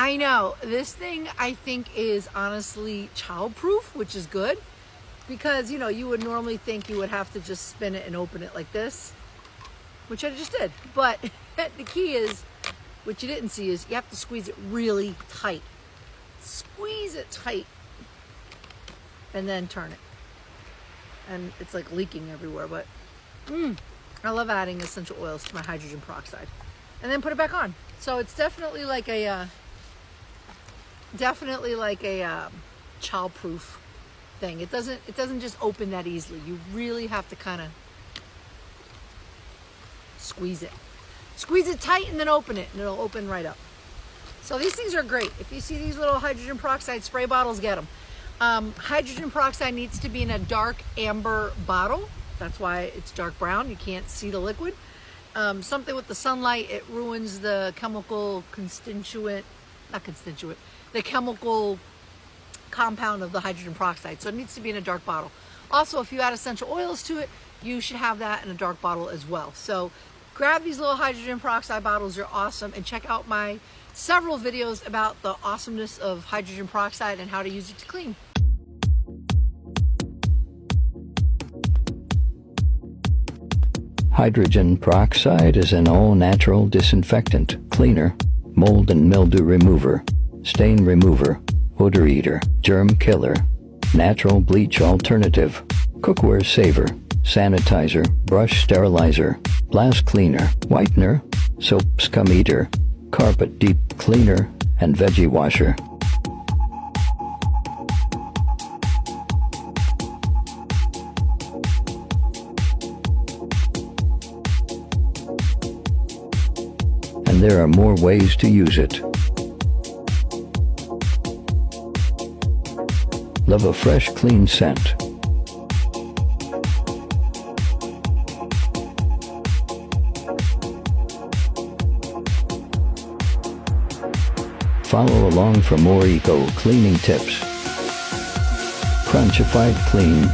I know. This thing I think is honestly child-proof, which is good. Because, you know, you would normally think you would have to just spin it and open it like this, which I just did. But the key is, what you didn't see is you have to squeeze it really tight. Squeeze it tight and then turn it. And it's like leaking everywhere, but I love adding essential oils to my hydrogen peroxide. And then put it back on. So it's definitely like a child-proof thing. It doesn't just open that easily. You really have to kind of squeeze it. Squeeze it tight and then open it, and it'll open right up. So these things are great. If you see these little hydrogen peroxide spray bottles, get them. Hydrogen peroxide needs to be in a dark amber bottle. That's why it's dark brown. You can't see the liquid. Something with the sunlight, it ruins the chemical the chemical compound of the hydrogen peroxide. So it needs to be in a dark bottle. Also, if you add essential oils to it, you should have that in a dark bottle as well. So grab these little hydrogen peroxide bottles. They're awesome. And check out my several videos about the awesomeness of hydrogen peroxide and how to use it to clean. Hydrogen peroxide is an all-natural disinfectant, cleaner, mold and mildew remover, stain remover, odor eater, germ killer, natural bleach alternative, cookware saver, sanitizer, brush sterilizer, blast cleaner, whitener, soap scum eater, carpet deep cleaner, and veggie washer. And there are more ways to use it. Love a fresh, clean scent. Follow along for more eco-cleaning tips. Crunchified Clean.